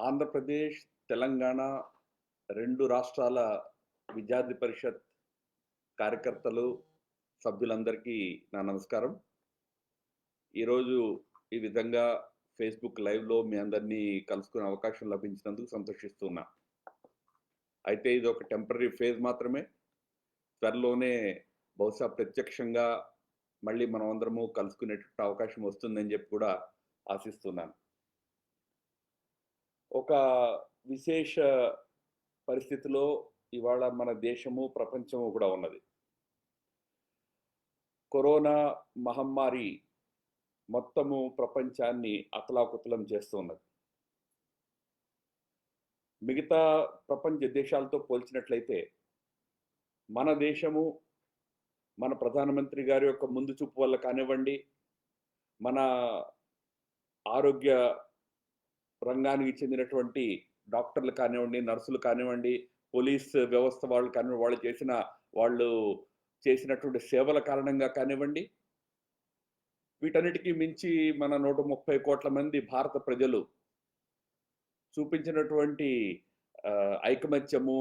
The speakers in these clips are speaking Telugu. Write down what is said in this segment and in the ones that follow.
ఆంధ్రప్రదేశ్, తెలంగాణ 2 రాష్ట్రాల విద్యార్థి పరిషత్ కార్యకర్తలు, సభ్యులందరికీ నా నమస్కారం. ఈరోజు ఈ విధంగా ఫేస్‌బుక్ లైవ్‌లో మీ అందరినీ కలుసుకునే అవకాశం లభించినందుకు సంతోషిస్తున్నా. అయితే ఇదొక టెంపరరీ ఫేజ్ మాత్రమే. త్వరలోనే బహుశా ప్రత్యక్షంగా మళ్ళీ మనమందరము కలుసుకునేటట్టు అవకాశం వస్తుందని చెప్పి కూడా ఆశిస్తున్నాను. ఒక విశేష పరిస్థితిలో ఇవాళ మన దేశము, ప్రపంచము కూడా ఉన్నది. కరోనా మహమ్మారి మొత్తము ప్రపంచాన్ని అతలాకుతలం చేస్తున్నది. మిగతా ప్రపంచ దేశాలతో పోల్చినట్లయితే మన దేశము, మన ప్రధానమంత్రి గారి యొక్క ముందు చూపు వల్ల కానివ్వండి, మన ఆరోగ్య రంగానికి చెందినటువంటి డాక్టర్లు కానివ్వండి, నర్సులు కానివ్వండి, పోలీస్ వ్యవస్థ వాళ్ళు కానివ్వండి, వాళ్ళు చేసినటువంటి సేవల కారణంగా కానివ్వండి, వీటన్నిటికీ మించి మన 130 కోట్ల మంది భారత ప్రజలు చూపించినటువంటి ఐకమత్యము,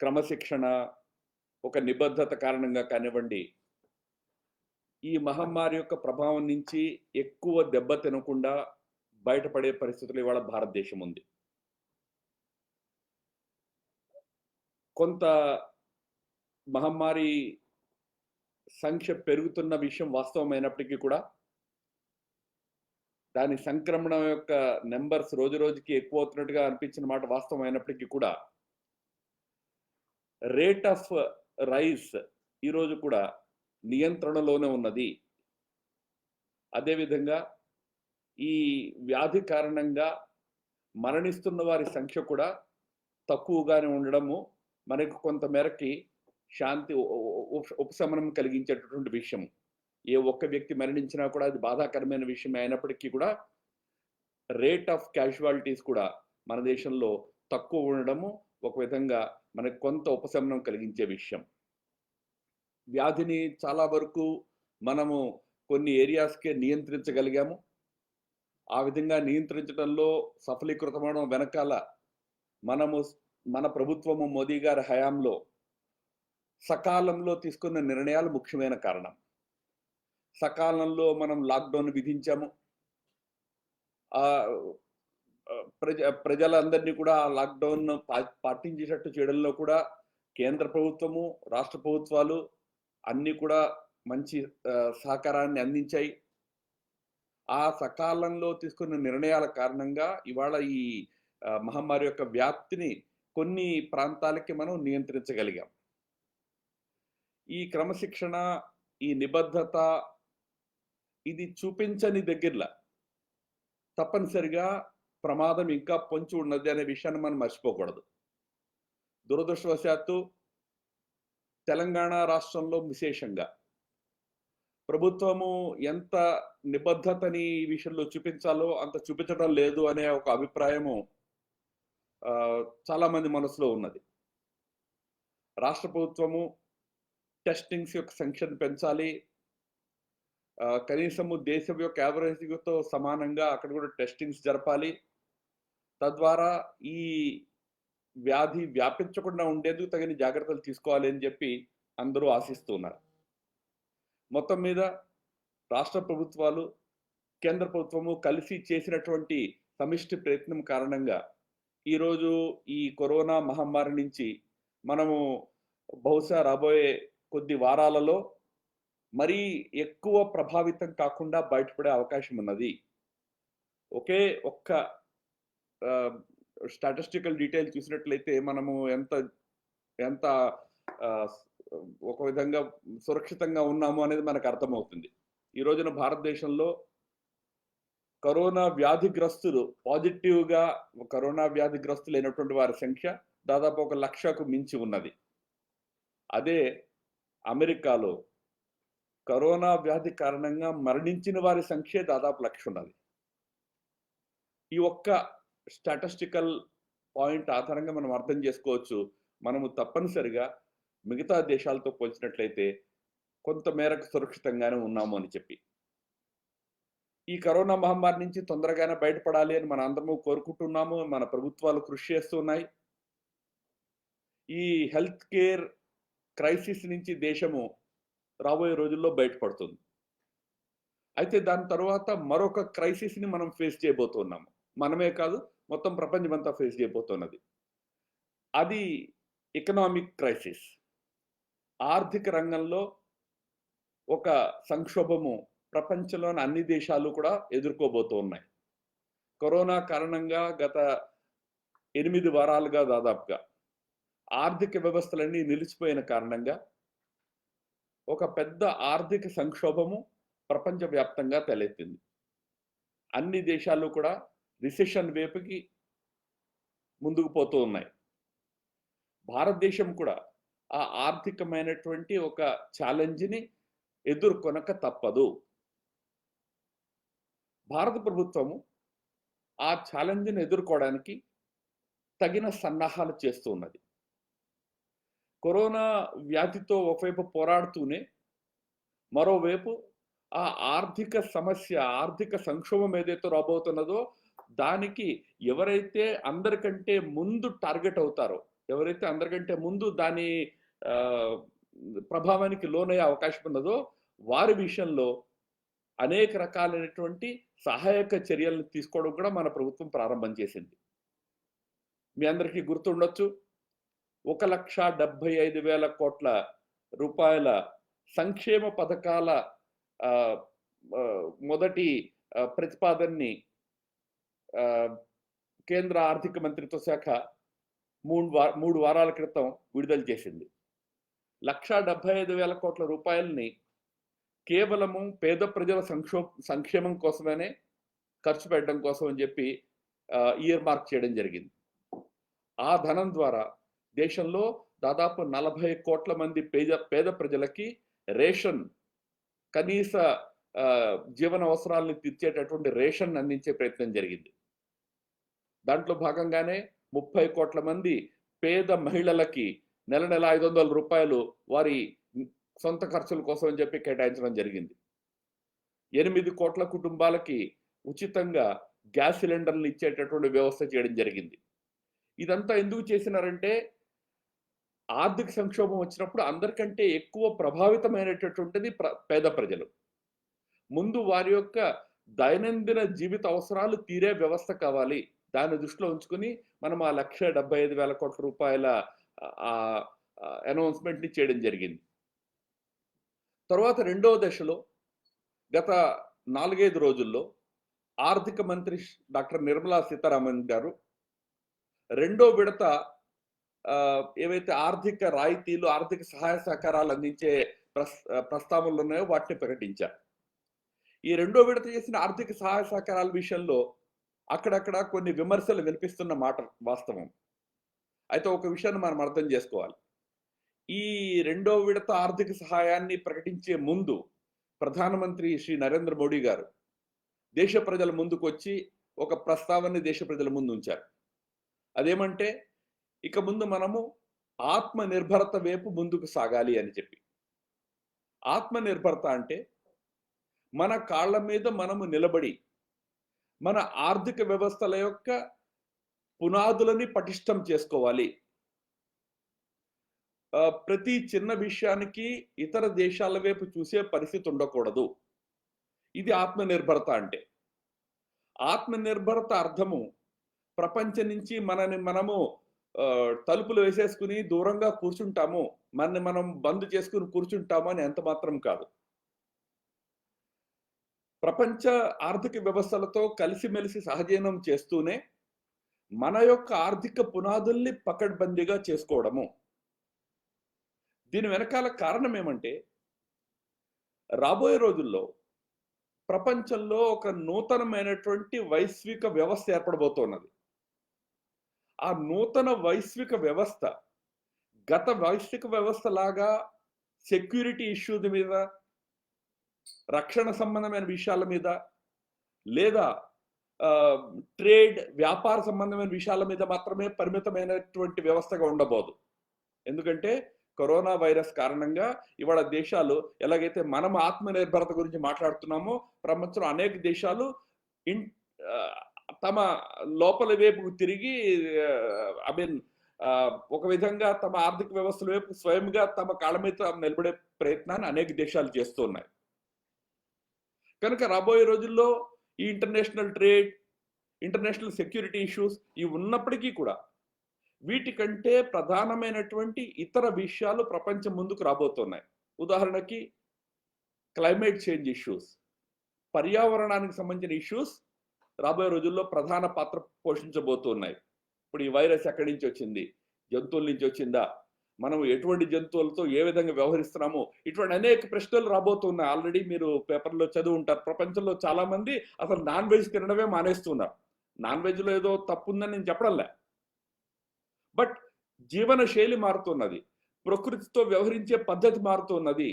క్రమశిక్షణ, ఒక నిబద్ధత కారణంగా కానివ్వండి, ఈ మహమ్మారి యొక్క ప్రభావం నుంచి ఎక్కువ దెబ్బ తినకుండా బయటపడే పరిస్థితులు ఇవాళ భారతదేశం ఉంది. కొంత మహమ్మారి సంఖ్య పెరుగుతున్న విషయం వాస్తవమైనప్పటికీ కూడా, దాని సంక్రమణ యొక్క నెంబర్స్ రోజు రోజుకి ఎక్కువ అవుతున్నట్టుగా అనిపించిన మాట వాస్తవమైనప్పటికీ కూడా, రేట్ ఆఫ్ రైజ్ ఈరోజు కూడా నియంత్రణలోనే ఉన్నది. అదేవిధంగా ఈ వ్యాధి కారణంగా మరణిస్తున్న వారి సంఖ్య కూడా తక్కువగానే ఉండడము మనకు కొంత మేరకి శాంతి ఉపశమనం కలిగించేటటువంటి విషయం. ఏ ఒక్క వ్యక్తి మరణించినా కూడా అది బాధాకరమైన విషయం అయినప్పటికీ కూడా రేట్ ఆఫ్ క్యాజువాలిటీస్ కూడా మన దేశంలో తక్కువ ఉండడము ఒక విధంగా మనకు కొంత ఉపశమనం కలిగించే విషయం. వ్యాధిని చాలా వరకు మనము కొన్ని ఏరియాస్కే నియంత్రించగలిగాము. ఆ విధంగా నియంత్రించడంలో సఫలీకృతమవడం వెనకాల మన ప్రభుత్వము మోదీ గారి హయాంలో సకాలంలో తీసుకున్న నిర్ణయాలు ముఖ్యమైన కారణం. సకాలంలో మనం లాక్డౌన్ విధించాము. ప్రజలందరినీ కూడా ఆ లాక్డౌన్ పాటించేటట్టు చేయడంలో కూడా కేంద్ర ప్రభుత్వము, రాష్ట్ర ప్రభుత్వాలు అన్నీ కూడా మంచి సహకారాన్ని అందించాయి. ఆ సకాలంలో తీసుకున్న నిర్ణయాల కారణంగా ఇవాళ ఈ మహమ్మారి యొక్క వ్యాప్తిని కొన్ని ప్రాంతాలకి మనం నియంత్రించగలిగాం. ఈ క్రమశిక్షణ, ఈ నిబద్ధత ఇది చూపించని దగ్గరలో తప్పనిసరిగా ప్రమాదం ఇంకా పొంచి ఉన్నది అనే విషయాన్ని మనం మర్చిపోకూడదు. దురదృష్టవశాత్తు తెలంగాణ రాష్ట్రంలో విశేషంగా ప్రభుత్వము ఎంత నిబద్ధతని ఈ విషయంలో చూపించాలో అంత చూపించడం లేదు అనే ఒక అభిప్రాయము చాలా మంది మనసులో ఉన్నది. రాష్ట్ర ప్రభుత్వము టెస్టింగ్స్ యొక్క సంఖ్యను పెంచాలి. కనీసము దేశం యొక్క యావరేజ్తో సమానంగా అక్కడ కూడా టెస్టింగ్స్ జరపాలి. తద్వారా ఈ వ్యాధి వ్యాపించకుండా ఉండేందుకు తగిన జాగ్రత్తలు తీసుకోవాలి అని చెప్పి అందరూ ఆశిస్తున్నారు. మొత్తం మీద రాష్ట్ర ప్రభుత్వాలు, కేంద్ర ప్రభుత్వము కలిసి చేసినటువంటి సమిష్టి ప్రయత్నం కారణంగా ఈరోజు ఈ కరోనా మహమ్మారి నుంచి మనము బహుశా రాబోయే కొద్ది వారాలలో మరీ ఎక్కువ ప్రభావితం కాకుండా బయటపడే అవకాశం ఉన్నది. ఒకే ఒక్క స్టాటిస్టికల్ డీటెయిల్ చూసినట్లయితే మనము ఎంత ఒక విధంగా సురక్షితంగా ఉన్నాము అనేది మనకు అర్థమవుతుంది. ఈ రోజున భారతదేశంలో కరోనా వ్యాధిగ్రస్తులు పాజిటివ్గా కరోనా వ్యాధిగ్రస్తులు అయినటువంటి వారి సంఖ్య దాదాపు 1 లక్షకు మించి ఉన్నది. అదే అమెరికాలో కరోనా వ్యాధి కారణంగా మరణించిన వారి సంఖ్య దాదాపు 1 లక్ష ఉన్నది. ఈ ఒక్క స్టాటిస్టికల్ పాయింట్ ఆధారంగా మనం అర్థం చేసుకోవచ్చు, మనము తప్పనిసరిగా మిగతా దేశాలతో పోల్చినట్లయితే కొంత మేరకు సురక్షితంగానే ఉన్నాము అని చెప్పి. ఈ కరోనా మహమ్మారి నుంచి తొందరగానే బయటపడాలి అని మన అందరము కోరుకుంటున్నాము. మన ప్రభుత్వాలు కృషి చేస్తున్నాయి. ఈ హెల్త్ కేర్ క్రైసిస్ నుంచి దేశము రాబోయే రోజుల్లో బయటపడుతుంది. అయితే దాని తర్వాత మరొక క్రైసిస్‌ని మనం ఫేస్ చేయబోతున్నాము. మనమే కాదు, మొత్తం ప్రపంచమంతా ఫేస్ చేయబోతున్నది. అది ఎకనామిక్ క్రైసిస్. ఆర్థిక రంగంలో ఒక సంక్షోభము ప్రపంచంలోని అన్ని దేశాలు కూడా ఎదుర్కోబోతూ ఉన్నాయి. కరోనా కారణంగా గత 8 వారాలుగా దాదాపుగా ఆర్థిక వ్యవస్థలన్నీ నిలిచిపోయిన కారణంగా ఒక పెద్ద ఆర్థిక సంక్షోభము ప్రపంచవ్యాప్తంగా తలెత్తింది. అన్ని దేశాలు కూడా రిసెషన్ వైపుకి ముందుకు పోతూ ఉన్నాయి. భారతదేశం కూడా ఆ ఆర్థికమైనటువంటి ఒక ఛాలెంజ్‌ని ఎదుర్కొనక తప్పదు. భారత ప్రభుత్వము ఆ ఛాలెంజ్‌ని ఎదుర్కోవడానికి తగిన సన్నాహాలు చేస్తూ ఉన్నది. కరోనా వ్యాధితో ఒకవైపు పోరాడుతూనే మరోవైపు ఆ ఆర్థిక సమస్య, ఆర్థిక సంక్షోభం ఏదైతే రాబోతున్నదో దానికి ఎవరైతే అందరికంటే ముందు టార్గెట్ అవుతారో, ఎవరైతే అందరికంటే ముందు దాని ప్రభావానికి లోనయ్యే అవకాశం ఉన్నదో వారి విషయంలో అనేక రకాలైనటువంటి సహాయక చర్యలను తీసుకోవడం కూడా మన ప్రభుత్వం ప్రారంభం చేసింది. మీ అందరికీ గుర్తుండొచ్చు, 1,75,000 కోట్ల రూపాయల సంక్షేమ పథకాల మొదటి ప్రతిపాదనని కేంద్ర ఆర్థిక మంత్రిత్వ శాఖ 3 వారాల క్రితం విడుదల చేసింది. 1,75,000 కోట్ల రూపాయలని కేవలము పేద ప్రజల సంక్షేమం కోసమనే ఖర్చు పెట్టడం కోసం అని చెప్పి ఇయర్ మార్క్ చేయడం జరిగింది. ఆ ధనం ద్వారా దేశంలో దాదాపు 40 కోట్ల మంది పేద ప్రజలకి రేషన్, కనీస జీవన అవసరాలను తీర్చేటటువంటి రేషన్ అందించే ప్రయత్నం జరిగింది. దాంట్లో భాగంగానే 30 కోట్ల మంది పేద మహిళలకి నెల 500 రూపాయలు వారి సొంత ఖర్చుల కోసం అని చెప్పి కేటాయించడం జరిగింది. 8 కోట్ల కుటుంబాలకి ఉచితంగా గ్యాస్ సిలిండర్లు ఇచ్చేటటువంటి వ్యవస్థ చేయడం జరిగింది. ఇదంతా ఎందుకు చేసినారంటే ఆర్థిక సంక్షోభం వచ్చినప్పుడు అందరికంటే ఎక్కువ ప్రభావితమైనటువంటిది పేద ప్రజలు. ముందు వారి యొక్క దైనందిన జీవిత అవసరాలు తీరే వ్యవస్థ కావాలి. దాన్ని దృష్టిలో ఉంచుకుని మనం ఆ 1,75,000 కోట్ల రూపాయల అనౌన్స్మెంట్‌ని చేయడం జరిగింది. తర్వాత రెండవ దశలో గత 4-5 రోజుల్లో ఆర్థిక మంత్రి డాక్టర్ నిర్మలా సీతారామన్ గారు రెండో విడత ఏవైతే ఆర్థిక రాయితీలు, ఆర్థిక సహాయ సహకారాలు అందించే ప్రస్తావనలు ఉన్నాయో వాటిని ప్రకటించారు. ఈ రెండో విడత చేసిన ఆర్థిక సహాయ సహకారాల విషయంలో అక్కడక్కడ కొన్ని విమర్శలు వినిపిస్తున్న మాట వాస్తవం. అయితే ఒక విషయాన్ని మనం అర్థం చేసుకోవాలి. ఈ రెండో విడత ఆర్థిక సహాయాన్ని ప్రకటించే ముందు ప్రధానమంత్రి శ్రీ నరేంద్ర మోడీ గారు దేశ ప్రజల ముందుకు వచ్చి ఒక ప్రస్తావనని దేశ ప్రజల ముందు ఉంచారు. అదేమంటే ఇక ముందు మనము ఆత్మ నిర్భరత వైపు ముందుకు సాగాలి అని చెప్పి. ఆత్మ నిర్భరత అంటే మన కాళ్ళ మీద మనము నిలబడి మన ఆర్థిక వ్యవస్థల యొక్క పునాదులని పటిష్టం చేసుకోవాలి. ప్రతి చిన్న విషయానికి ఇతర దేశాల వైపు చూసే పరిస్థితి ఉండకూడదు. ఇది ఆత్మనిర్భరత అంటే. ఆత్మనిర్భరత అర్థము ప్రపంచం నుంచి మనము తలుపులు వేసేసుకుని దూరంగా కూర్చుంటాము, మనని మనం బంద్ చేసుకుని కూర్చుంటాము అని ఎంత మాత్రం కాదు. ప్రపంచ ఆర్థిక వ్యవస్థలతో కలిసిమెలిసి సహజీవనం చేస్తూనే మన యొక్క ఆర్థిక పునాదుల్ని పకడ్బందీగా చేసుకోవడము. దీని వెనకాల కారణం ఏమంటే రాబోయే రోజుల్లో ప్రపంచంలో ఒక నూతనమైనటువంటి వైశ్విక వ్యవస్థ ఏర్పడబోతున్నది. ఆ నూతన వైశ్విక వ్యవస్థ గత వైశ్విక వ్యవస్థ లాగా సెక్యూరిటీ ఇష్యూస్ మీద, రక్షణ సంబంధమైన విషయాల మీద, లేదా ట్రేడ్ వ్యాపార సంబంధమైన విషయాల మీద మాత్రమే పరిమితమైనటువంటి వ్యవస్థగా ఉండబోదు. ఎందుకంటే కరోనా వైరస్ కారణంగా ఇవాళ దేశాలు ఎలాగైతే మనం ఆత్మనిర్భరత గురించి మాట్లాడుతున్నామో ప్రపంచంలో అనేక దేశాలు తమ లోపల వైపుకు తిరిగి ఐ మీన్ ఒక విధంగా తమ ఆర్థిక వ్యవస్థల వైపు స్వయంగా తమ కాళ్ళ మీద నిలబడే ప్రయత్నాన్ని అనేక దేశాలు చేస్తూ ఉన్నాయి. కనుక రాబోయే రోజుల్లో ఈ international trade, international security issues ఇవి ఉన్నప్పటికీ కూడా వీటికంటే ప్రధానమైనటువంటి ఇతర విషయాలు ప్రపంచం ముందుకు రాబోతున్నాయి. ఉదాహరణకి క్లైమేట్ చేంజ్ ఇష్యూస్, పర్యావరణానికి సంబంధించిన ఇష్యూస్ రాబోయే రోజుల్లో ప్రధాన పాత్ర పోషించబోతున్నాయి. ఇప్పుడు ఈ వైరస్ ఎక్కడి నుంచి వచ్చింది, జంతువుల నుంచి వచ్చిందా, మనం ఎటువంటి జంతువులతో ఏ విధంగా వ్యవహరిస్తున్నాము, ఇటువంటి అనేక ప్రశ్నలు రాబోతున్నాయి. ఆల్రెడీ మీరు పేపర్లో చదివి ఉంటారు. ప్రపంచంలో చాలా మంది అసలు నాన్ వెజ్ తినడమే మానేస్తున్నారు. నాన్ వెజ్లో ఏదో తప్పు ఉందని నేను చెప్పడంలే, బట్ జీవన శైలి మారుతున్నది, ప్రకృతితో వ్యవహరించే పద్ధతి మారుతున్నది,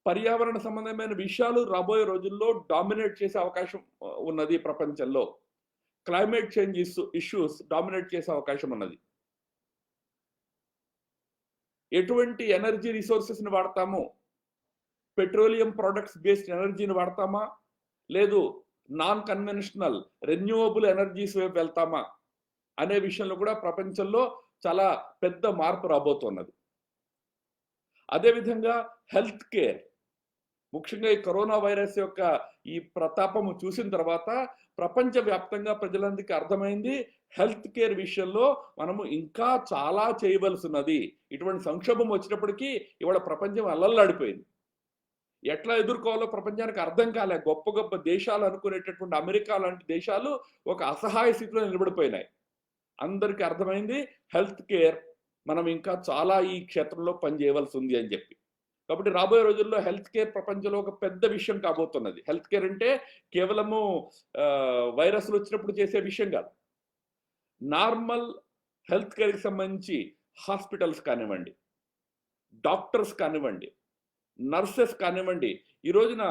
పర్యావరణ సంబంధమైన విషయాలు రాబోయే రోజుల్లో డామినేట్ చేసే అవకాశం ఉన్నది. ప్రపంచంలో క్లైమేట్ చేంజ్ ఇష్యూస్ డామినేట్ చేసే అవకాశం ఉన్నది. ఎటువంటి ఎనర్జీ రిసోర్సెస్ ని వాడతాము, పెట్రోలియం ప్రొడక్ట్స్ బేస్డ్ ఎనర్జీని వాడతామా, లేదు నాన్ కన్వెన్షనల్ రెన్యూవబుల్ ఎనర్జీస్ వైపు వెళ్తామా అనే విషయంలో కూడా ప్రపంచంలో చాలా పెద్ద మార్పు రాబోతున్నది. అదేవిధంగా హెల్త్ కేర్, ముఖ్యంగా ఈ కరోనా వైరస్ యొక్క ఈ ప్రతాపము చూసిన తర్వాత ప్రపంచవ్యాప్తంగా ప్రజలందరికీ అర్థమైంది హెల్త్ కేర్ విషయంలో మనము ఇంకా చాలా చేయవలసి ఉన్నది. ఇటువంటి సంక్షోభం వచ్చినప్పటికీ ఇవాళ ప్రపంచం అల్లల్లాడిపోయింది. ఎట్లా ఎదుర్కోవాలో ప్రపంచానికి అర్థం కాలే. గొప్ప గొప్ప దేశాలు అనుకునేటటువంటి అమెరికా లాంటి దేశాలు ఒక అసహాయ స్థితిలో నిలబడిపోయినాయి. అందరికీ అర్థమైంది హెల్త్ కేర్ మనం ఇంకా చాలా ఈ క్షేత్రంలో పనిచేయవలసి ఉంది అని చెప్పి. కాబట్టి రాబోయే రోజుల్లో హెల్త్ కేర్ ప్రపంచంలో ఒక పెద్ద విషయం కాబోతున్నది. హెల్త్ కేర్ అంటే కేవలము వైరస్లు వచ్చినప్పుడు చేసే విషయం కాదు. నార్మల్ హెల్త్ కేర్కి సంబంధించి హాస్పిటల్స్ కానివ్వండి, డాక్టర్స్ కానివ్వండి, నర్సెస్ కానివ్వండి, ఈ రోజున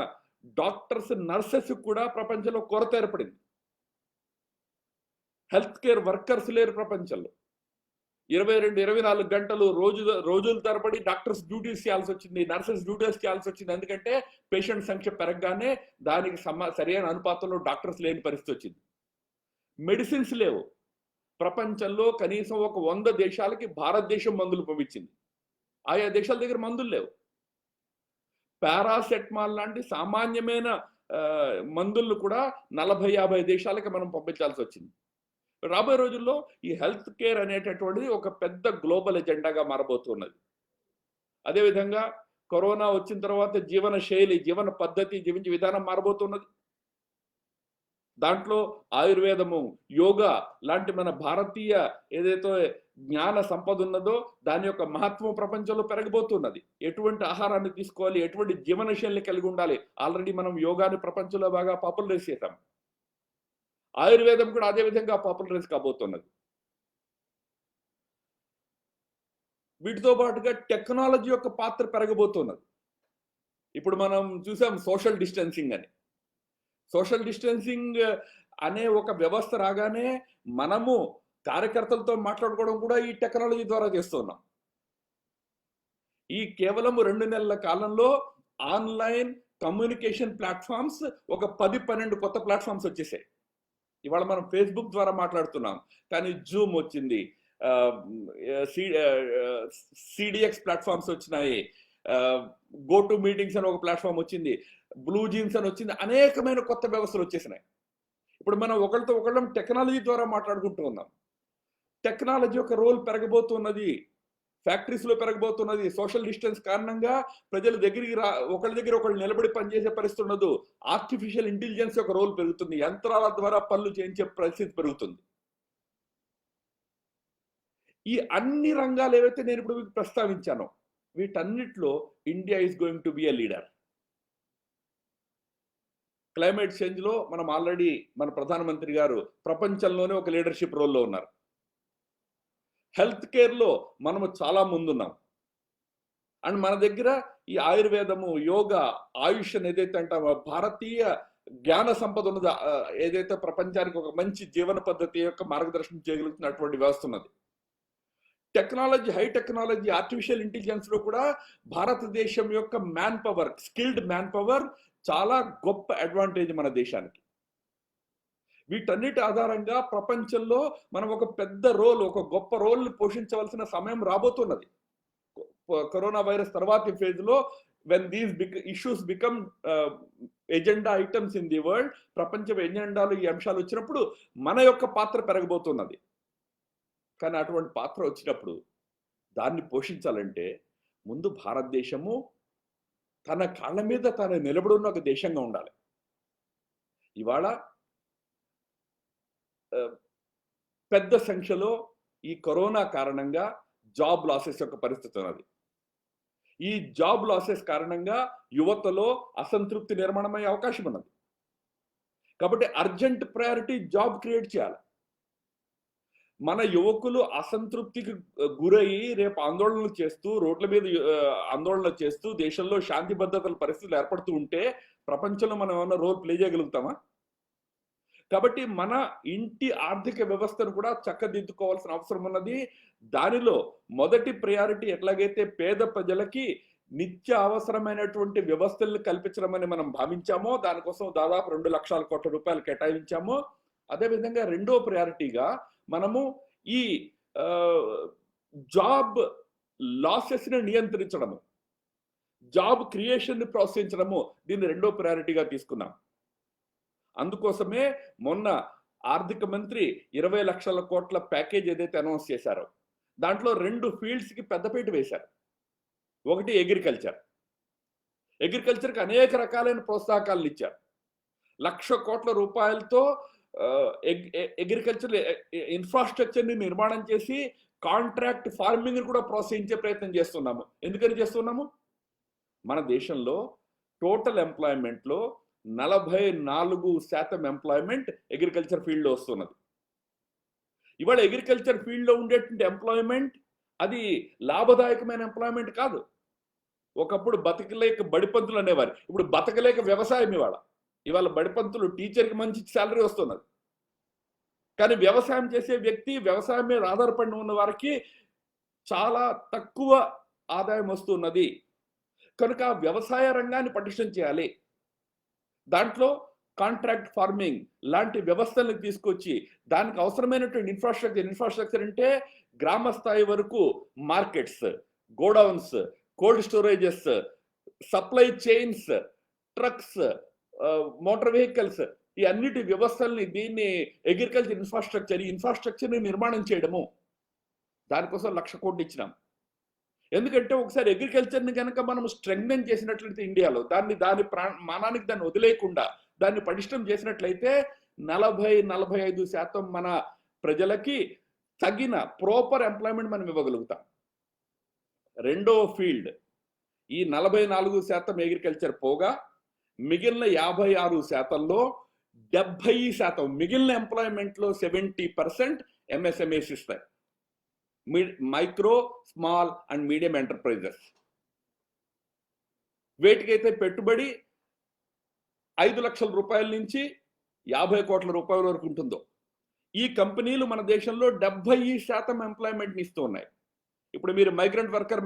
డాక్టర్స్ నర్సెస్ కూడా ప్రపంచంలో కొరత ఏర్పడింది. హెల్త్ కేర్ వర్కర్స్ లేరు ప్రపంచంలో. 22-24 గంటలు రోజుల తరబడి డాక్టర్స్ డ్యూటీస్ చేయాల్సి వచ్చింది, నర్సెస్ డ్యూటీస్ చేయాల్సి వచ్చింది. ఎందుకంటే పేషెంట్ సంఖ్య పెరగగానే దానికి సరైన అనుపాతంలో డాక్టర్స్ లేని పరిస్థితి వచ్చింది. మెడిసిన్స్ లేవు. ప్రపంచంలో కనీసం ఒక 100 దేశాలకి భారతదేశం మందులు పంపించింది. ఆయా దేశాల దగ్గర మందులు లేవు. పారాసెటమాల్ లాంటి సామాన్యమైన మందులను కూడా 40-50 దేశాలకి మనం పంపించాల్సి వచ్చింది. రాబోయే రోజుల్లో ఈ హెల్త్ కేర్ అనేటటువంటిది ఒక పెద్ద గ్లోబల్ ఎజెండాగా మారబోతున్నది. అదేవిధంగా కరోనా వచ్చిన తర్వాత జీవన శైలి, జీవన పద్ధతి, జీవించే విధానం మారబోతున్నది. దాంట్లో ఆయుర్వేదము, యోగా లాంటి మన భారతీయ ఏదైతే జ్ఞాన సంపద ఉన్నదో దాని యొక్క మహత్వం ప్రపంచంలో పెరగబోతున్నది. ఎటువంటి ఆహారాన్ని తీసుకోవాలి, ఎటువంటి జీవన శైలిని కలిగి ఉండాలి. ఆల్రెడీ మనం యోగాని ప్రపంచంలో బాగా పాపులరైజ్ చేశాం. ఆయుర్వేదం కూడా అదే విధంగా పాపులరైజ్ కాబోతున్నది. వీటితో పాటుగా టెక్నాలజీ యొక్క పాత్ర పెరగబోతున్నది. ఇప్పుడు మనం చూసాం సోషల్ డిస్టెన్సింగ్ అని. సోషల్ డిస్టెన్సింగ్ అనే ఒక వ్యవస్థ రాగానే మనము కార్యకర్తలతో మాట్లాడుకోవడం కూడా ఈ టెక్నాలజీ ద్వారా చేస్తున్నాం. ఈ కేవలం 2 నెలల కాలంలో ఆన్లైన్ కమ్యూనికేషన్ ప్లాట్ఫామ్స్ ఒక 10-12 కొత్త ప్లాట్ఫామ్స్ వచ్చేసాయి. ఇవాళ మనం ఫేస్బుక్ ద్వారా మాట్లాడుతున్నాం, కానీ జూమ్ వచ్చింది, సిడిఎక్స్ ప్లాట్ఫామ్స్ వచ్చినాయి, గో టు మీటింగ్స్ అని ఒక ప్లాట్ఫామ్ వచ్చింది, బ్లూ జీన్స్ అని వచ్చింది, అనేకమైన కొత్త వ్యవస్థలు వచ్చేసినాయి. ఇప్పుడు మనం ఒకరితో ఒకళ్ళం టెక్నాలజీ ద్వారా మాట్లాడుకుంటూ ఉన్నాం. టెక్నాలజీ యొక్క రోల్ పెరగబోతున్నది, ఫ్యాక్టరీస్లో పెరగబోతున్నది. సోషల్ డిస్టెన్స్ కారణంగా ప్రజల దగ్గరికి ఒకళ్ళ దగ్గర ఒకళ్ళు నిలబడి పనిచేసే పరిస్థితి ఉండదు. ఆర్టిఫిషియల్ ఇంటెలిజెన్స్ యొక్క రోల్ పెరుగుతుంది. యంత్రాల ద్వారా పనులు చేయించే పరిస్థితి పెరుగుతుంది. ఈ అన్ని రంగాలు ఏవైతే నేను ఇప్పుడు మీకు ప్రస్తావించానో వీటన్నిటిలో India is going to be a leader. Climate change లో మనం ఆల్రెడీ మన ప్రధానమంత్రి గారు ప్రపంచంలోనే ఒక లీడర్షిప్ రోల్లో ఉన్నారు. హెల్త్ కేర్ లో మనము చాలా ముందున్నాం. అండ్ మన దగ్గర ఈ ఆయుర్వేదము, యోగా, ఆయుష్ అని ఏదైతే అంటామో భారతీయ జ్ఞాన సంపద ఉన్నది, ఏదైతే ప్రపంచానికి ఒక మంచి జీవన పద్ధతి యొక్క మార్గదర్శనం చేయగలుగుతున్నటువంటి వ్యవస్థ ఉన్నది. Technology, high technology, artificial intelligence లో కూడా భారతదేశం యొక్క man power, skilled man power చాలా గొప్ప అడ్వాంటేజ్ మన దేశానికి. వీటన్నిటి ఆధారంగా ప్రపంచంలో మనం ఒక పెద్ద రోల్, ఒక గొప్ప రోల్ పోషించవలసిన సమయం రాబోతున్నది. కరోనా వైరస్ తర్వాతి ఫేజ్ లో when these big issues become agenda items in the world, ప్రపంచ ఎజెండాలో ఈ అంశాలు వచ్చినప్పుడు మన యొక్క పాత్ర పెరగబోతున్నది. కానీ అటువంటి పాత్ర వచ్చినప్పుడు దాన్ని పోషించాలంటే ముందు భారతదేశము తన కాళ్ళ మీద తాను నిలబడి ఉన్న ఒక దేశంగా ఉండాలి. ఇవాళ పెద్ద సంఖ్యలో ఈ కరోనా కారణంగా జాబ్ లాసెస్ యొక్క పరిస్థితి ఉన్నది. ఈ జాబ్ లాసెస్ కారణంగా యువతలో అసంతృప్తి నిర్మాణమయ్యే అవకాశం ఉన్నది. కాబట్టి అర్జెంట్ ప్రయారిటీ జాబ్ క్రియేట్ చేయాలి. మన యువకులు అసంతృప్తికి గురయ్యి రేపు ఆందోళనలు చేస్తూ, రోడ్ల మీద ఆందోళనలు చేస్తూ, దేశంలో శాంతి భద్రతల పరిస్థితులు ఏర్పడుతూ ఉంటే ప్రపంచంలో మనం ఏమైనా రోల్ ప్లే చేయగలుగుతామా? కాబట్టి మన ఇంటి ఆర్థిక వ్యవస్థను కూడా చక్కదిద్దుకోవాల్సిన అవసరం ఉన్నది. దానిలో మొదటి ప్రయారిటీ ఎట్లాగైతే పేద ప్రజలకి నిత్య అవసరమైనటువంటి వ్యవస్థలను కల్పించడం అని మనం భావించామో, దానికోసం దాదాపు 2 లక్షల కోట్ల రూపాయలు కేటాయించామో, అదేవిధంగా రెండో ప్రయారిటీగా మనము ఈ జాబ్ లాసెస్ ని నియంత్రించడము, జాబ్ క్రియేషన్ ని ప్రోత్సహించడము, దీన్ని రెండో ప్రయారిటీగా తీసుకున్నాం. అందుకోసమే మొన్న ఆర్థిక మంత్రి 20 లక్షల కోట్ల ప్యాకేజ్ ఏదైతే అనౌన్స్ చేశారో దాంట్లో 2 ఫీల్డ్స్ కి పెద్దపీట వేశారు. ఒకటి అగ్రికల్చర్కి అనేక రకాలైన ప్రోత్సాహకాలను ఇచ్చారు. 1,00,000 కోట్ల రూపాయలతో అగ్రికల్చర్ ఇన్ఫ్రాస్ట్రక్చర్ ని నిర్మాణం చేసి కాంట్రాక్ట్ ఫార్మింగ్ కూడా ప్రోత్సహించే ప్రయత్నం చేస్తున్నాము. ఎందుకని చేస్తున్నాము? మన దేశంలో టోటల్ ఎంప్లాయ్మెంట్ లో 44% ఎంప్లాయ్మెంట్ అగ్రికల్చర్ ఫీల్డ్ లో వస్తున్నది. ఇవాళ అగ్రికల్చర్ ఫీల్డ్ లో ఉండేటువంటి ఎంప్లాయ్మెంట్ అది లాభదాయకమైన ఎంప్లాయ్మెంట్ కాదు. ఒకప్పుడు బతకలేక బడిపంతులు అనేవారు, ఇప్పుడు బతకలేక వ్యవసాయం. ఇవాళ బడిపంతులు, టీచర్కి మంచి శాలరీ వస్తున్నది, కానీ వ్యవసాయం చేసే వ్యక్తి, వ్యవసాయం మీద ఆధారపడి ఉన్న వారికి చాలా తక్కువ ఆదాయం వస్తున్నది. కనుక వ్యవసాయ రంగాన్ని పటిష్టం చేయాలి. దాంట్లో కాంట్రాక్ట్ ఫార్మింగ్ లాంటి వ్యవస్థలను తీసుకొచ్చి దానికి అవసరమైనటువంటి ఇన్ఫ్రాస్ట్రక్చర్ అంటే గ్రామ స్థాయి వరకు markets, godowns, cold storages, supply chains, trucks, motor vehicles, ఈ అన్నిటి వ్యవస్థల్ని, దీన్ని అగ్రికల్చర్ ఇన్ఫ్రాస్ట్రక్చర్ ని నిర్మాణం చేయడము. దానికోసం 1,00,000 కోట్లు ఇచ్చినాం. ఎందుకంటే ఒకసారి అగ్రికల్చర్ని కనుక మనం స్ట్రెంగ్థెన్ చేసినట్లయితే ఇండియాలో, దాని మానానికి దాన్ని వదిలేయకుండా దాన్ని పటిష్టం చేసినట్లయితే 40-45% మన ప్రజలకి తగిన ప్రాపర్ ఎంప్లాయ్మెంట్ మనం ఇవ్వగలుగుతాం. రెండో ఫీల్డ్ ఈ 44% అగ్రికల్చర్ పోగా మిగిలిన 56%లో 70%, మిగిలిన ఎంప్లాయ్మెంట్ లో 70% ఎంఎస్ఎంఈస్ ఇస్తాయి. Micro, small and medium enterprises. వీటికైతే పెట్టుబడి 5 లక్షల రూపాయల నుంచి 50 కోట్ల రూపాయల వరకు ఉంటుందో, ఈ కంపెనీలు మన దేశంలో 70% ఎంప్లాయ్మెంట్ ని ఇస్తూ ఉన్నాయి. ఇప్పుడు మీరు మైగ్రెంట్ వర్కర్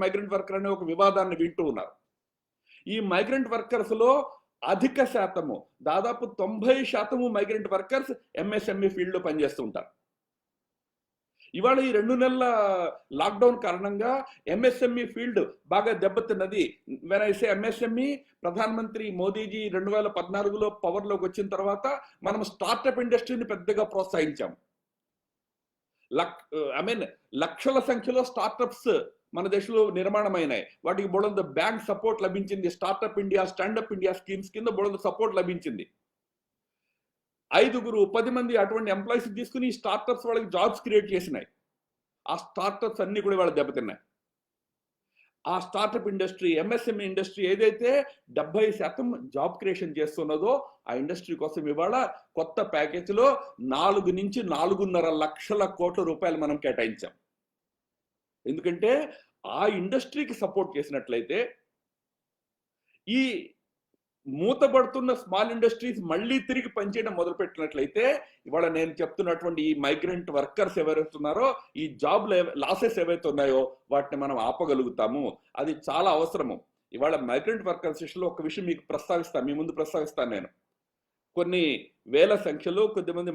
అనే ఒక వివాదాన్ని వింటూ ఉన్నారు. ఈ మైగ్రెంట్ వర్కర్స్ లో అధిక శాతము, దాదాపు 90% మైగ్రెంట్ వర్కర్స్ ఎంఎస్ఎంఈ ఫీల్డ్ లో పనిచేస్తూ ఉంటారు. ఇవాళ ఈ 2 నెలల లాక్డౌన్ కారణంగా ఎంఎస్ఎంఈ ఫీల్డ్ బాగా దెబ్బతిన్నది. వెన్ ఐ సే ఎంఎస్ఎంఈ, ప్రధానమంత్రి మోదీజీ 2014లో పవర్లోకి వచ్చిన తర్వాత మనం స్టార్టప్ ఇండస్ట్రీని పెద్దగా ప్రోత్సహించాం. లక్షల సంఖ్యలో స్టార్టప్స్ మన దేశంలో నిర్మాణమైనాయి. వాటికి బోళంత బ్యాంక్ సపోర్ట్ లభించింది. Startup India, standup India schemes కింద బోళంత సపోర్ట్ లభించింది. 5-10 మంది అటువంటి ఎంప్లాయీస్ తీసుకుని స్టార్టప్స్ వాళ్ళకి జాబ్స్ క్రియేట్ చేసినాయి. ఆ స్టార్టప్స్ అన్ని కూడా వాళ్ళ దెబ్బతిన్నాయి. ఆ స్టార్టప్ ఇండస్ట్రీ, ఎంఎస్ఎంఈ ఇండస్ట్రీ ఏదైతే 70% జాబ్ క్రియేషన్ చేస్తున్నదో ఆ ఇండస్ట్రీ కోసం ఇవాళ కొత్త ప్యాకేజీలో 4 నుంచి 4.5 లక్షల కోట్ల రూపాయలు మనం కేటాయించాం. ఎందుకంటే ఆ ఇండస్ట్రీకి సపోర్ట్ చేసినట్లయితే ఈ మూతబడుతున్న స్మాల్ ఇండస్ట్రీస్ మళ్ళీ తిరిగి పనిచేయడం మొదలుపెట్టినట్లయితే ఇవాళ నేను చెప్తున్నటువంటి ఈ మైగ్రెంట్ వర్కర్స్ ఎవరైతే ఉన్నారో ఈ జాబ్ లాసెస్ ఏవైతే ఉన్నాయో వాటిని మనం ఆపగలుగుతాము. అది చాలా అవసరము. ఇవాళ మైగ్రెంట్ వర్కర్స్ విషయంలో ఒక విషయం మీకు ప్రస్తావిస్తాను, మీ ముందు ప్రస్తావిస్తాను. నేను కొన్ని వేల సంఖ్యలో కొద్దిమంది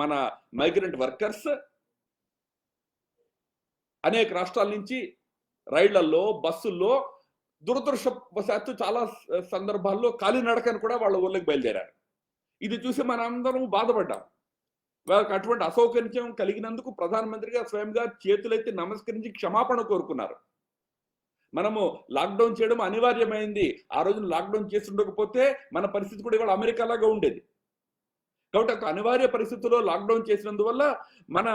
మన మైగ్రెంట్ వర్కర్స్ అనేక రాష్ట్రాల నుంచి రైళ్లలో, బస్సుల్లో దురదృష్టవశాత్తు చాలా సందర్భాల్లో కాలినడకను కూడా వాళ్ళ ఊళ్ళకి బయలుదేరారు. ఇది చూసి మనం అందరం బాధపడ్డాం. వాళ్ళకి అటువంటి అసౌకర్యం కలిగినందుకు ప్రధానమంత్రిగా స్వయంగా చేతులెత్తి నమస్కరించి క్షమాపణ కోరుకున్నారు. మనము లాక్డౌన్ చేయడం అనివార్యమైంది. ఆ రోజున లాక్డౌన్ చేసి ఉండకపోతే మన పరిస్థితి కూడా ఇవాళ అమెరికాలాగా ఉండేది. కాబట్టి ఒక అనివార్య పరిస్థితుల్లో లాక్డౌన్ చేసినందువల్ల మన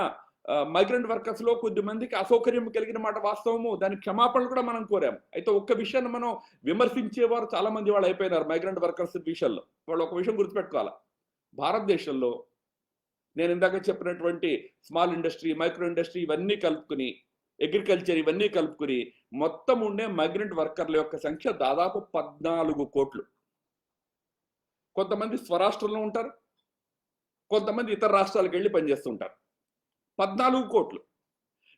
మైగ్రెంట్ వర్కర్స్ లో కొద్ది మందికి అసౌకర్యం కలిగిన మాట వాస్తవము. దాని క్షమాపణలు కూడా మనం కోరాం. అయితే ఒక్క విషయాన్ని మనం విమర్శించేవారు చాలా మంది వాళ్ళు అయిపోయినారు మైగ్రెంట్ వర్కర్స్ విషయంలో. వాళ్ళు ఒక విషయం గుర్తుపెట్టుకోవాలి, భారతదేశంలో నేను ఇందాక చెప్పినటువంటి స్మాల్ ఇండస్ట్రీ, మైక్రో ఇండస్ట్రీ ఇవన్నీ కలుపుకుని, అగ్రికల్చర్ ఇవన్నీ కలుపుకుని మొత్తం ఉండే మైగ్రెంట్ వర్కర్ల యొక్క సంఖ్య దాదాపు 14 కోట్లు. కొంతమంది స్వరాష్ట్రంలో ఉంటారు, కొంతమంది ఇతర రాష్ట్రాలకు వెళ్ళి పనిచేస్తుంటారు. 14 కోట్లు.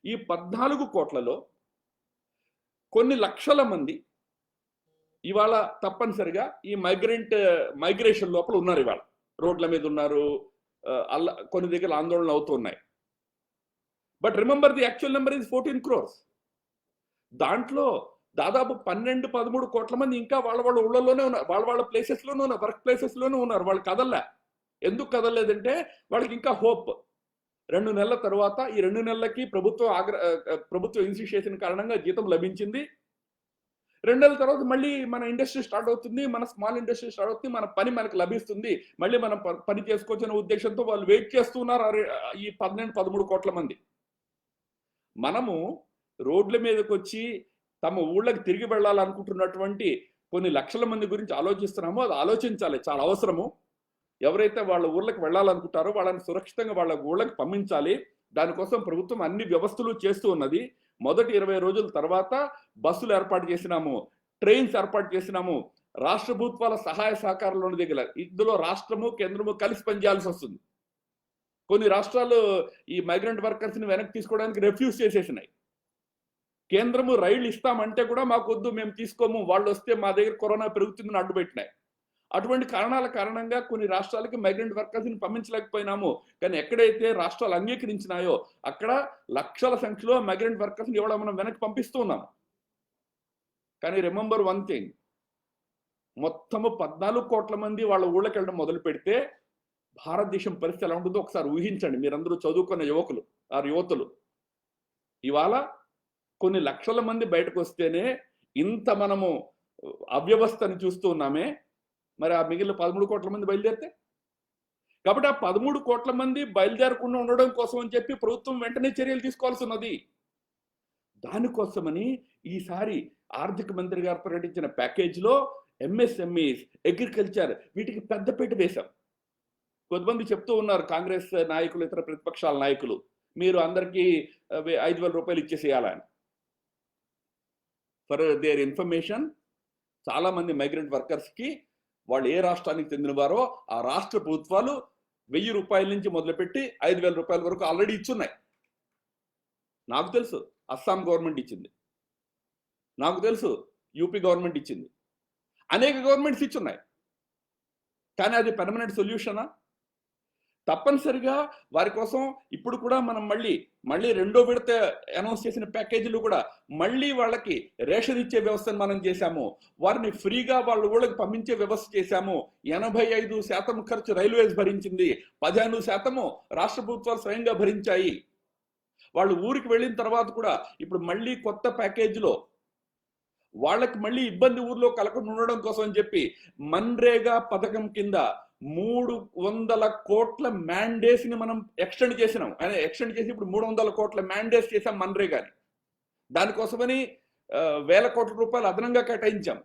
ఈ 14 కోట్లలో కొన్ని లక్షల మంది ఇవాళ తప్పనిసరిగా ఈ మైగ్రేషన్ లోపల ఉన్నారు. ఇవాళ రోడ్ల మీద ఉన్నారు, కొన్ని దగ్గర ఆందోళనలు అవుతున్నాయి. But remember the actual number is 14 crores. దాంట్లో దాదాపు 12-13 కోట్ల మంది ఇంకా వాళ్ళ ఊళ్ళలోనే ఉన్నారు, వాళ్ళ ప్లేసెస్లోనే ఉన్నారు, వర్క్ ప్లేసెస్లోనే ఉన్నారు. వాళ్ళు కదలలే. ఎందుకు కదలలేదంటే వాళ్ళకి ఇంకా హోప్. 2 నెలల తర్వాత, ఈ 2 నెలలకి ప్రభుత్వం ఇన్సిస్ట్ చేసిన కారణంగా జీతం లభించింది. 2 నెలల తర్వాత మళ్ళీ మన ఇండస్ట్రీ స్టార్ట్ అవుతుంది, మన స్మాల్ ఇండస్ట్రీ స్టార్ట్ అవుతుంది, మన పని మనకు లభిస్తుంది, మళ్ళీ మనం పని చేసుకోవచ్చనే ఉద్దేశంతో వాళ్ళు వెయిట్ చేస్తున్నారు ఈ 12-13 కోట్ల మంది. మనము రోడ్ల మీదకి వచ్చి తమ ఊళ్ళకి తిరిగి వెళ్ళాలనుకుంటున్నటువంటి కొన్ని లక్షల మంది గురించి ఆలోచిస్తున్నామో అది ఆలోచించాలి, చాలా అవసరము. ఎవరైతే వాళ్ళ ఊళ్ళకి వెళ్ళాలనుకుంటారో వాళ్ళని సురక్షితంగా వాళ్ళ ఊళ్ళకి పంపించాలి. దానికోసం ప్రభుత్వం అన్ని వ్యవస్థలు చేస్తూ ఉన్నది. మొదటి 20 రోజుల తర్వాత బస్సులు ఏర్పాటు చేసినాము, ట్రైన్స్ ఏర్పాటు చేసినాము. రాష్ట్ర ప్రభుత్వాల సహాయ సహకారాలు దగ్గర ఇందులో రాష్ట్రము కేంద్రము కలిసి పనిచేయాల్సి వస్తుంది. కొన్ని రాష్ట్రాలు ఈ మైగ్రెంట్ వర్కర్స్ ని వెనక్కి తీసుకోవడానికి రిఫ్యూజ్ చేసేసినాయి. కేంద్రము రైళ్లు ఇస్తామంటే కూడా మాకు వద్దు, మేము తీసుకోము, వాళ్ళు వస్తే మా దగ్గర కరోనా పెరుగుతుందని అడ్డుపెట్టినాయి. అటువంటి కారణాల కారణంగా కొన్ని రాష్ట్రాలకి మైగ్రెంట్ వర్కర్స్ ని పంపించలేకపోయినాము. కానీ ఎక్కడైతే రాష్ట్రాలు అంగీకరించినాయో అక్కడ లక్షల సంఖ్యలో మైగ్రెంట్ వర్కర్స్ ని ఇవ్వడం మనం వెనక్కి పంపిస్తూ ఉన్నాము. కానీ రిమెంబర్ వన్ థింగ్, మొత్తము 14 కోట్ల మంది వాళ్ళ ఊళ్ళకి వెళ్ళడం మొదలు పెడితే భారతదేశం పరిస్థితి ఎలా ఉంటుందో ఒకసారి ఊహించండి. మీరందరూ చదువుకున్న యువతులు ఇవాళ కొన్ని లక్షల మంది బయటకు వస్తేనే ఇంత మనము అవ్యవస్థని చూస్తూ ఉన్నామే. మరి ఆ మిగిలిన 13 కోట్ల మంది బయలుదేరితే, కాబట్టి ఆ 13 కోట్ల మంది బయలుదేరకుండా ఉండడం కోసం అని చెప్పి ప్రభుత్వం వెంటనే చర్యలు తీసుకోవాల్సి ఉన్నది. దానికోసమని ఈసారి ఆర్థిక మంత్రి గారు ప్రకటించిన ప్యాకేజీలో ఎంఎస్ఎంఈస్, అగ్రికల్చర్ వీటికి పెద్దపీట వేశాం. కొంతమంది చెప్తూ ఉన్నారు కాంగ్రెస్ నాయకులు, ఇతర ప్రతిపక్షాల నాయకులు, మీరు అందరికీ 5,000 రూపాయలు ఇచ్చేసేయాలని. ఫర్ దేర్ ఇన్ఫర్మేషన్, చాలా మంది మైగ్రెంట్ వర్కర్స్ కి వాళ్ళు ఏ రాష్ట్రానికి చెందిన వారో ఆ రాష్ట్ర ప్రభుత్వాలు 1,000 రూపాయల నుంచి మొదలుపెట్టి 5,000 రూపాయల వరకు ఆల్రెడీ ఇచ్చున్నాయి. నాకు తెలుసు అస్సాం గవర్నమెంట్ ఇచ్చింది, నాకు తెలుసు యూపీ గవర్నమెంట్ ఇచ్చింది, అనేక గవర్నమెంట్స్ ఇచ్చున్నాయి. కానీ అది పర్మనెంట్ సొల్యూషనా? తప్పనిసరిగా వారి కోసం ఇప్పుడు కూడా మనం మళ్ళీ రెండో విడత అనౌన్స్ చేసిన ప్యాకేజీలు కూడా మళ్ళీ వాళ్ళకి రేషన్ ఇచ్చే వ్యవస్థను మనం చేశాము. వారిని ఫ్రీగా వాళ్ళ ఊళ్ళకి పంపించే వ్యవస్థ చేశాము. 85% ఖర్చు రైల్వేస్ భరించింది, 15% రాష్ట్ర ప్రభుత్వాలు స్వయంగా భరించాయి. వాళ్ళు ఊరికి వెళ్ళిన తర్వాత కూడా ఇప్పుడు మళ్ళీ కొత్త ప్యాకేజీలో వాళ్ళకి మళ్ళీ ఇబ్బంది ఊర్లో కలగకుండా ఉండడం కోసం అని చెప్పి మన్రేగా పథకం కింద 300 కోట్ల మ్యాండేట్స్ ని మనం ఎక్స్టెండ్ చేసి ఇప్పుడు 300 కోట్ల మ్యాండేట్స్ చేసాం మన్రేగాని. దానికోసమని 1,000 కోట్ల రూపాయలు అదనంగా కేటాయించాం.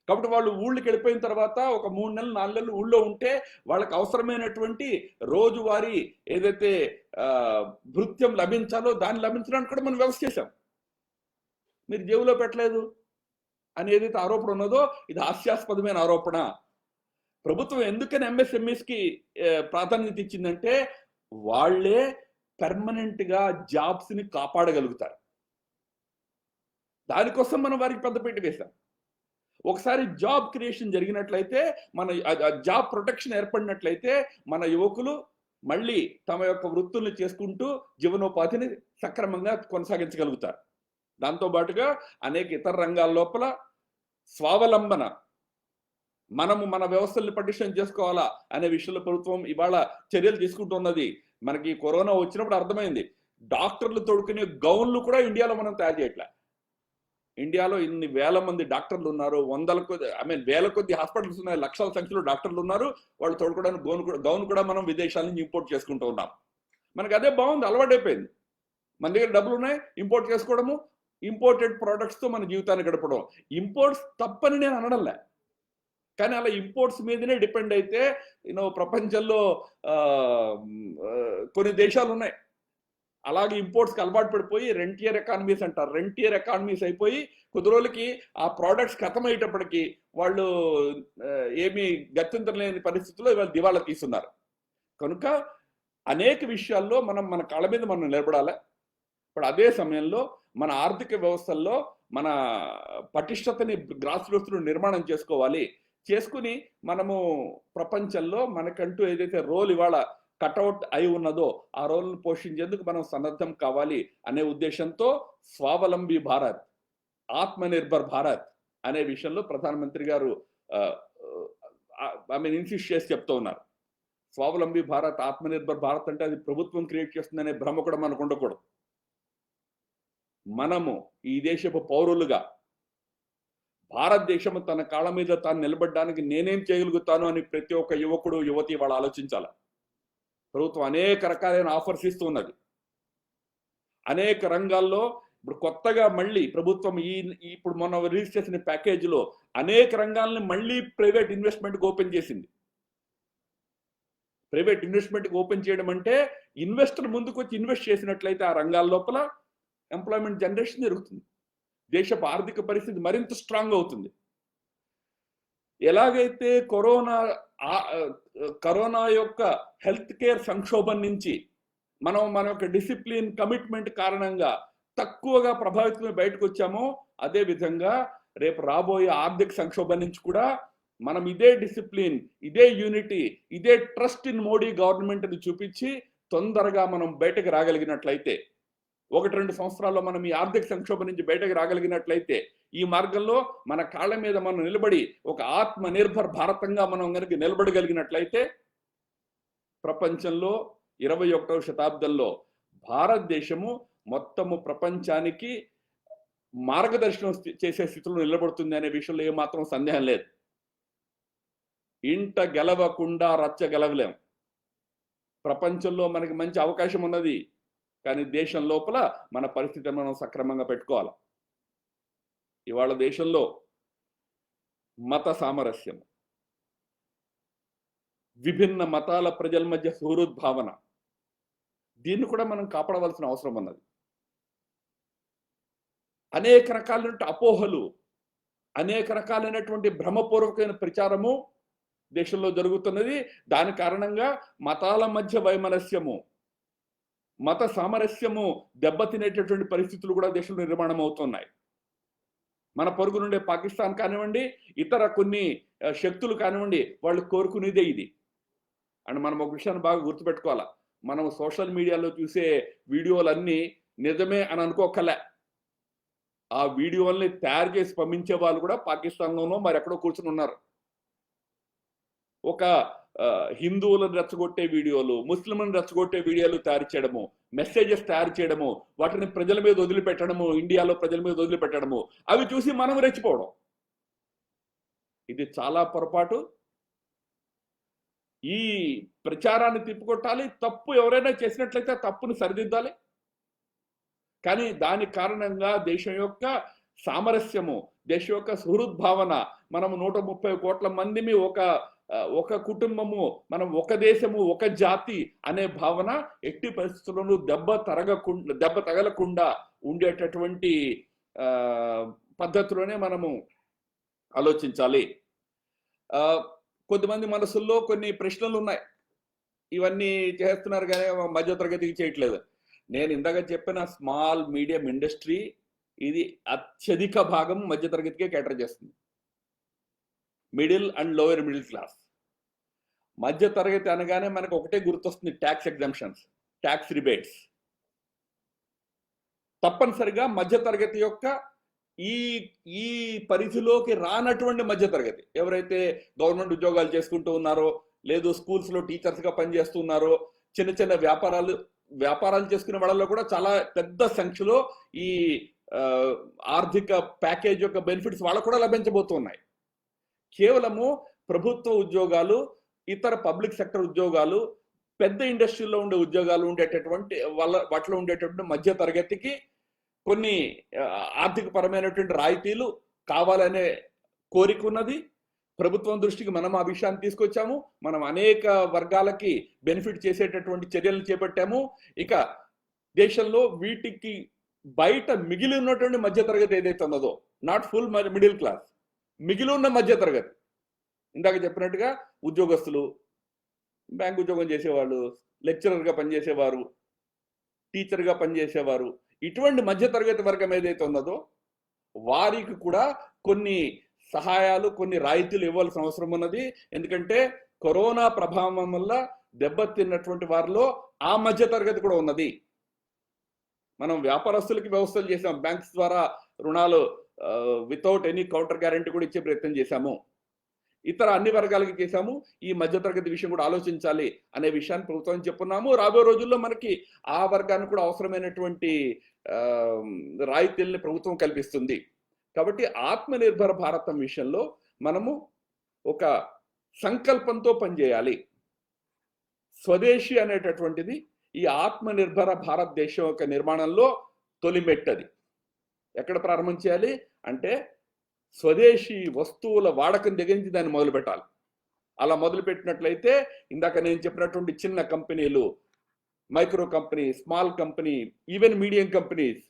కాబట్టి వాళ్ళు ఊళ్ళకి వెళ్ళిపోయిన తర్వాత ఒక 3 నెలలు 4 నెలలు ఊళ్ళో ఉంటే వాళ్ళకి అవసరమైనటువంటి రోజువారీ ఏదైతే భృత్యం లభించాలో దాన్ని లభించడానికి కూడా మనం వ్యవస్థ చేశాం. మీరు జేబులో పెట్టలేదు, అని ఏదైతే ఆరోపణ ఉన్నదో ఇది హాస్యాస్పదమైన ఆరోపణ. ప్రభుత్వం ఎందుకని ఎంఎస్ఎంఈస్కి ప్రాధాన్యత ఇచ్చిందంటే వాళ్లే పర్మనెంట్ గా జాబ్స్ ని కాపాడగలుగుతారు. దానికోసం మనం వారికి పెద్దపీట వేశాం. ఒకసారి జాబ్ క్రియేషన్ జరిగినట్లయితే, మన జాబ్ ప్రొటెక్షన్ ఏర్పడినట్లయితే మన యువకులు మళ్ళీ తమ యొక్క వృత్తుల్ని చేసుకుంటూ జీవనోపాధిని సక్రమంగా కొనసాగించగలుగుతారు. దాంతో పాటుగా అనేక ఇతర రంగాల లోపల స్వావలంబన, మనము మన వ్యవస్థల్ని పటిష్టం చేసుకోవాలా అనే విషయంలో ప్రభుత్వం ఇవాళ చర్యలు తీసుకుంటున్నది. మనకి కరోనా వచ్చినప్పుడు అర్థమైంది, డాక్టర్లు తోడుకునే గౌన్లు కూడా ఇండియాలో మనం తయారు చేయట్లే. ఇండియాలో ఇన్ని వేల మంది డాక్టర్లు ఉన్నారు, వందల కొద్ది వేల కొద్ది హాస్పిటల్స్ ఉన్నాయి, లక్షల సంఖ్యలో డాక్టర్లు ఉన్నారు. వాళ్ళు తోడుకోవడానికి గౌన్ కూడా మనం విదేశాల నుంచి ఇంపోర్ట్ చేసుకుంటూ ఉన్నాం. మనకు అదే బాగుంది, అలవాటైపోయింది. మన దగ్గర డబ్బులు ఉన్నాయి, ఇంపోర్ట్ చేసుకోవడము, ఇంపోర్టెడ్ ప్రొడక్ట్స్తో మన జీవితాన్ని గడపడం. ఇంపోర్ట్స్ తప్పని నేను అనడంలే, కానీ అలా ఇంపోర్ట్స్ మీదనే డిపెండ్ అయితే ప్రపంచంలో కొన్ని దేశాలు ఉన్నాయి అలాగే ఇంపోర్ట్స్కి అలవాటు పడిపోయి రెంటియర్ ఎకానమీస్ అంటారు. రెంటియర్ ఎకానమీస్ అయిపోయి కొద్ది రోజులకి ఆ ప్రోడక్ట్స్ ఖతమయ్యేటప్పటికి వాళ్ళు ఏమీ గత్యంతరం పరిస్థితుల్లో ఇవాళ దివాళా తీస్తున్నారు. కనుక అనేక విషయాల్లో మనం మన కాళ్ళ మీద మనం నిలబడాలి. ఇప్పుడు అదే సమయంలో మన ఆర్థిక వ్యవస్థల్లో మన పటిష్టతని గ్రాస్ రూట్స్ నిర్మాణం చేసుకుని మనము ప్రపంచంలో మనకంటూ ఏదైతే రోల్ ఇవాళ కట్అవుట్ అయి ఉన్నదో ఆ రోల్ను పోషించేందుకు మనం సన్నద్ధం కావాలి అనే ఉద్దేశంతో స్వావలంబి భారత్, ఆత్మనిర్భర్ భారత్ అనే విషయంలో ప్రధానమంత్రి గారు ఇన్సిస్ట్ చేసి చెప్తూ ఉన్నారు. స్వావలంబి భారత్, ఆత్మనిర్భర్ భారత్ అంటే అది ప్రభుత్వం క్రియేట్ చేస్తుందనే భ్రమ కూడా మనకు ఉండకూడదు. మనము ఈ దేశపు పౌరులుగా భారతదేశము తన కాళ్ళ మీద తాను నిలబడడానికి నేనేం చేయగలుగుతాను అని ప్రతి ఒక్క యువకుడు యువతి వాళ్ళు ఆలోచించాలి. ప్రభుత్వం అనేక రకాలైన ఆఫర్స్ ఇస్తున్నది. అనేక రంగాల్లో ఇప్పుడు కొత్తగా మళ్ళీ ప్రభుత్వం ఇప్పుడు మొన్న రిలీజ్ చేసిన ప్యాకేజీలో అనేక రంగాలను మళ్ళీ ప్రైవేట్ ఇన్వెస్ట్మెంట్కి ఓపెన్ చేసింది. ప్రైవేట్ ఇన్వెస్ట్మెంట్కి ఓపెన్ చేయడం అంటే ఇన్వెస్టర్ ముందుకు వచ్చి ఇన్వెస్ట్ చేసినట్లయితే ఆ రంగాల లోపల ఎంప్లాయ్మెంట్ జనరేషన్ జరుగుతుంది, దేశపు ఆర్థిక పరిస్థితి మరింత స్ట్రాంగ్ అవుతుంది. ఎలాగైతే కరోనా యొక్క హెల్త్ కేర్ సంక్షోభం నుంచి మన యొక్క డిసిప్లిన్, కమిట్మెంట్ కారణంగా తక్కువగా ప్రభావితమై బయటకు వచ్చామో అదే విధంగా రేపు రాబోయే ఆర్థిక సంక్షోభం నుంచి కూడా మనం ఇదే డిసిప్లిన్, ఇదే యూనిటీ, ఇదే ట్రస్ట్ ఇన్ మోడీ గవర్నమెంట్ ని చూపించి తొందరగా మనం బయటకు రాగలిగినట్లయితే, 1-2 సంవత్సరాల్లో మనం ఈ ఆర్థిక సంక్షోభం నుంచి బయటకు రాగలిగినట్లయితే, ఈ మార్గంలో మన కాళ్ళ మీద మనం నిలబడి ఒక ఆత్మ నిర్భర్ భారతంగా మనం కనుక నిలబడగలిగినట్లయితే ప్రపంచంలో 21వ శతాబ్దంలో భారతదేశము మొత్తము ప్రపంచానికి మార్గదర్శనం చేసే స్థితిలో నిలబడుతుంది అనే విషయంలో ఏమాత్రం సందేహం లేదు. ఇంట గెలవకుండా రచ్చ గెలవలేం. ప్రపంచంలో మనకి మంచి అవకాశం ఉన్నది, కానీ దేశం లోపల మన పరిస్థితిని మనం సక్రమంగా పెట్టుకోవాలి. ఇవాళ దేశంలో మత సామరస్యం, విభిన్న మతాల ప్రజల మధ్య సుహృద్భావన, దీన్ని కూడా మనం కాపాడవలసిన అవసరం ఉన్నది. అనేక రకాలైన అపోహలు, అనేక రకాలైనటువంటి భ్రమపూర్వకమైన ప్రచారము దేశంలో జరుగుతున్నది. దాని కారణంగా మతాల మధ్య వైమనస్యము, మత సామరస్యము దెబ్బతినేటటువంటి పరిస్థితులు కూడా దేశంలో నిర్మాణం అవుతున్నాయి. మన పొరుగు నుండే పాకిస్తాన్ కానివ్వండి, ఇతర కొన్ని శక్తులు కానివ్వండి, వాళ్ళు కోరుకునేదే ఇది. అండ్ మనం ఒక విషయాన్ని బాగా గుర్తుపెట్టుకోవాలా, మనం సోషల్ మీడియాలో చూసే వీడియోలన్నీ నిజమే అని అనుకోకలే. ఆ వీడియోల్ని తయారు చేసి పంపించే వాళ్ళు కూడా పాకిస్తాన్లోనో మరెక్కడో కూర్చుని ఉన్నారు. ఒక హిందువులను రెచ్చగొట్టే వీడియోలు, ముస్లింలను రెచ్చగొట్టే వీడియోలు తయారు చేయడము, మెసేజెస్ తయారు చేయడము, వాటిని ప్రజల మీద వదిలిపెట్టడము, ఇండియాలో ప్రజల మీద వదిలిపెట్టడము, అవి చూసి మనం రెచ్చిపోవడం, ఇది చాలా పొరపాటు. ఈ ప్రచారాన్ని తిప్పికొట్టాలి. తప్పు ఎవరైనా చేసినట్లయితే తప్పుని సరిదిద్దాలి. కానీ దాని కారణంగా దేశం యొక్క సామరస్యము, దేశం యొక్క సుహృద్భావన, మనము 130 కోట్ల మందిని ఒక కుటుంబము, మనం ఒక దేశము, ఒక జాతి అనే భావన ఎట్టి పరిస్థితుల్లోనూ దెబ్బ తగలకుండా ఉండేటటువంటి పద్ధతిలోనే మనము ఆలోచించాలి. కొద్దిమంది మనసుల్లో కొన్ని ప్రశ్నలు ఉన్నాయి. ఇవన్నీ చేస్తున్నారు కానీ మధ్య తరగతికి చేయట్లేదు. నేను ఇందాక చెప్పిన స్మాల్ మీడియం ఇండస్ట్రీ ఇది అత్యధిక భాగం మధ్య తరగతికే కేటర్ చేస్తుంది. Middle and lower middle class. మధ్య తరగతి అనగానే మనకు ఒకటే గుర్తొస్తుంది, ట్యాక్స్ ఎగ్జంప్షన్స్, ట్యాక్స్ రిబేట్స్. తప్పనిసరిగా మధ్య తరగతి యొక్క ఈ ఈ పరిధిలోకి రానటువంటి మధ్య తరగతి ఎవరైతే గవర్నమెంట్ ఉద్యోగాలు చేసుకుంటూ ఉన్నారో, లేదు స్కూల్స్ లో టీచర్స్ గా పనిచేస్తున్నారో, చిన్న చిన్న వ్యాపారాలు చేసుకునే వాళ్ళలో కూడా చాలా పెద్ద సంఖ్యలో ఈ ఆర్థిక ప్యాకేజ్ యొక్క బెనిఫిట్స్ వాళ్ళకు కూడా లభించబోతున్నాయి. కేవలము ప్రభుత్వ ఉద్యోగాలు, ఇతర పబ్లిక్ సెక్టర్ ఉద్యోగాలు, పెద్ద ఇండస్ట్రీలో ఉండే ఉద్యోగాలు ఉండేటటువంటి వాటిలో ఉండేటటువంటి మధ్య తరగతికి కొన్ని ఆర్థిక పరమైనటువంటి రాయితీలు కావాలనే కోరిక ఉన్నది. ప్రభుత్వం దృష్టికి మనం ఆ విషయాన్ని తీసుకొచ్చాము. మనం అనేక వర్గాలకి బెనిఫిట్ చేసేటటువంటి చర్యలు చేపట్టాము. ఇక దేశంలో వీటికి బయట మిగిలి ఉన్నటువంటి మధ్య తరగతి ఏదైతే ఉన్నదో, నాట్ ఫుల్ మిడిల్ క్లాస్, మిగిలి ఉన్న మధ్య తరగతి, ఇందాక చెప్పినట్టుగా ఉద్యోగస్తులు, బ్యాంక్ ఉద్యోగం చేసేవాళ్ళు, లెక్చరర్గా పనిచేసేవారు, టీచర్గా పనిచేసేవారు, ఇటువంటి మధ్య తరగతి వర్గం ఏదైతే ఉన్నదో వారికి కూడా కొన్ని సహాయాలు, కొన్ని రాయితీలు ఇవ్వాల్సిన అవసరం ఉన్నది. ఎందుకంటే కరోనా ప్రభావం వల్ల దెబ్బతిన్నటువంటి వారిలో ఆ మధ్య తరగతి కూడా ఉన్నది. మనం వ్యాపారస్తులకి వ్యవస్థలు చేసాం, బ్యాంక్స్ ద్వారా రుణాలు వితౌట్ ఎనీ కౌంటర్ గ్యారంటీ కూడా ఇచ్చే ప్రయత్నం చేశాము. ఇతర అన్ని వర్గాలకి చేశాము. ఈ మధ్యతరగతి విషయం కూడా ఆలోచించాలి అనే విషయాన్ని ప్రభుత్వం చెప్పున్నాము. రాబోయే రోజుల్లో మనకి ఆ వర్గానికి కూడా అవసరమైనటువంటి రాయితీల్ని ప్రభుత్వం కల్పిస్తుంది. కాబట్టి ఆత్మనిర్భర భారతం విషయంలో మనము ఒక సంకల్పంతో పనిచేయాలి. స్వదేశీ అనేటటువంటిది ఈ ఆత్మనిర్భర భారతదేశం యొక్క నిర్మాణంలో తొలిమెట్టది. ఎక్కడ ప్రారంభం చేయాలి అంటే స్వదేశీ వస్తువుల వాడకం దగ్గర నుంచి దాన్ని మొదలు పెట్టాలి. అలా మొదలు పెట్టినట్లయితే ఇందాక నేను చెప్పినటువంటి చిన్న కంపెనీలు, micro company, small company, even medium companies,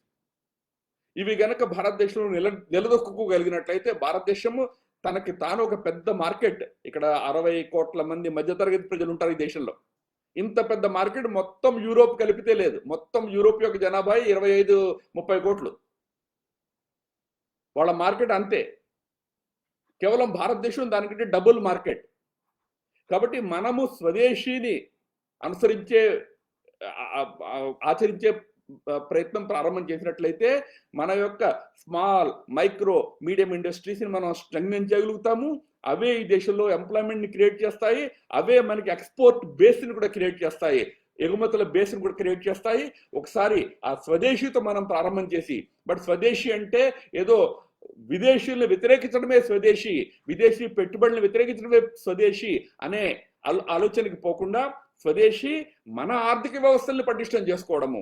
ఇవి గనక భారతదేశంలో నిలదొక్కుకోగలిగినట్లయితే భారతదేశము తనకి తాను ఒక పెద్ద మార్కెట్. ఇక్కడ 60 కోట్ల మంది మధ్యతరగతి ప్రజలు ఉంటారు ఈ దేశంలో. ఇంత పెద్ద మార్కెట్ మొత్తం యూరోప్ కలిపితే లేదు. మొత్తం యూరోప్ యొక్క జనాభా 25-30 కోట్లు. వాళ్ళ మార్కెట్ అంతే. కేవలం భారతదేశం దానికంటే డబుల్ మార్కెట్. కాబట్టి మనము స్వదేశీని ఆచరించే ప్రయత్నం ప్రారంభం చేసినట్లయితే మన యొక్క స్మాల్, మైక్రో, మీడియం ఇండస్ట్రీస్ని మనం స్ట్రెంగ్థెన్ చేయగలుగుతాము. అవే ఈ దేశంలో ఎంప్లాయ్మెంట్ని క్రియేట్ చేస్తాయి. అవే మనకి ఎక్స్పోర్ట్ బేస్ని కూడా క్రియేట్ చేస్తాయి, ఎగుమతుల బేస్ని కూడా క్రియేట్ చేస్తాయి. ఒకసారి ఆ స్వదేశీతో మనం ప్రారంభం చేసి, బట్ స్వదేశీ అంటే ఏదో విదేశీయులను వ్యతిరేకించడమే స్వదేశీ, విదేశీ పెట్టుబడులను వ్యతిరేకించడమే స్వదేశీ అనే ఆలోచనకి పోకుండా స్వదేశీ మన ఆర్థిక వ్యవస్థల్ని పటిష్టం చేసుకోవడము,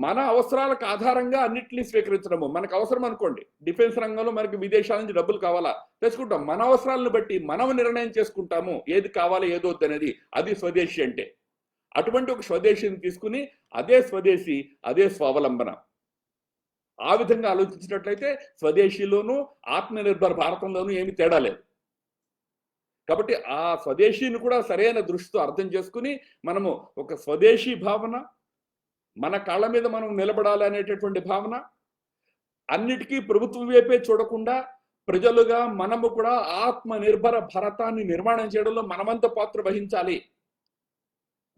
మన అవసరాలకు ఆధారంగా అన్నింటినీ స్వీకరించడము. మనకు అవసరం అనుకోండి, డిఫెన్స్ రంగంలో మనకి విదేశాల నుంచి డబ్బులు కావాలా, తెచ్చుకుంటాం. మన అవసరాలను బట్టి మనం నిర్ణయం చేసుకుంటాము ఏది కావాలి ఏదో అనేది. అది స్వదేశీ అంటే. అటువంటి ఒక స్వదేశీని తీసుకుని అదే స్వదేశీ, అదే స్వావలంబన. ఆ విధంగా ఆలోచించినట్లయితే స్వదేశీలోనూ ఆత్మనిర్భర్ భారతంలోనూ ఏమి తేడా లేదు. కాబట్టి ఆ స్వదేశీని కూడా సరైన దృష్టితో అర్థం చేసుకుని మనము ఒక స్వదేశీ భావన, మన కాళ్ళ మీద మనం నిలబడాలి అనేటటువంటి భావన, అన్నిటికీ ప్రభుత్వం వైపే చూడకుండా ప్రజలుగా మనము కూడా ఆత్మనిర్భర భారతాన్ని నిర్మాణం చేయడంలో మనమంత పాత్ర వహించాలి.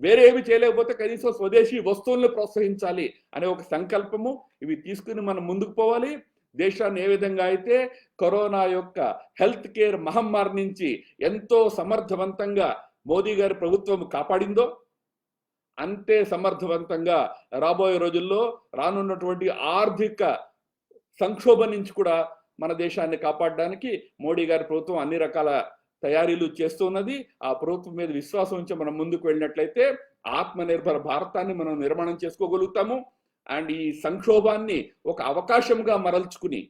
వేరే ఏమి చేయలేకపోతే కనీసం స్వదేశీ వస్తువులను ప్రోత్సహించాలి అనే ఒక సంకల్పము ఇవి తీసుకుని మనం ముందుకు పోవాలి. దేశాన్ని ఏ విధంగా అయితే కరోనా యొక్క హెల్త్ కేర్ మహమ్మారి నుంచి ఎంతో సమర్థవంతంగా మోదీ గారి ప్రభుత్వం కాపాడిందో, అంతే సమర్థవంతంగా రాబోయే రోజుల్లో రానున్నటువంటి ఆర్థిక సంక్షోభం నుంచి కూడా మన దేశాన్ని కాపాడడానికి మోడీ గారి ప్రభుత్వం అన్ని రకాల తయారీలు చేస్తున్నది. ఆ ప్రభుత్వం మీద విశ్వాసం ఉంచి మనం ముందుకు వెళ్ళినట్లయితే ఆత్మనిర్భర భారతాన్ని మనం నిర్మాణం చేసుకోగలుగుతాము. అండ్ ఈ సంక్షోభాన్ని ఒక అవకాశంగా మరల్చుకుని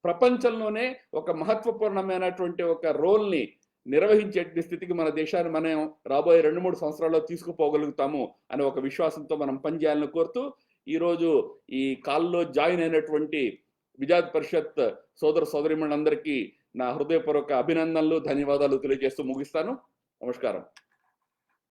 ప్రపంచంలోనే ఒక మహత్వపూర్ణమైనటువంటి ఒక రోల్ని నిర్వహించే స్థితికి మన దేశాన్ని మనం రాబోయే 2-3 సంవత్సరాల్లో తీసుకుపోగలుగుతాము అనే ఒక విశ్వాసంతో మనం పనిచేయాలని కోరుతూ ఈరోజు ఈ కాల్లో జాయిన్ అయినటువంటి విద్యార్థి పరిషత్ సోదర సోదరిమణులందరికీ నా హృదయపూర్వక అభినందనలు, ధన్యవాదాలు తెలియజేస్తూ ముగిస్తాను. నమస్కారం.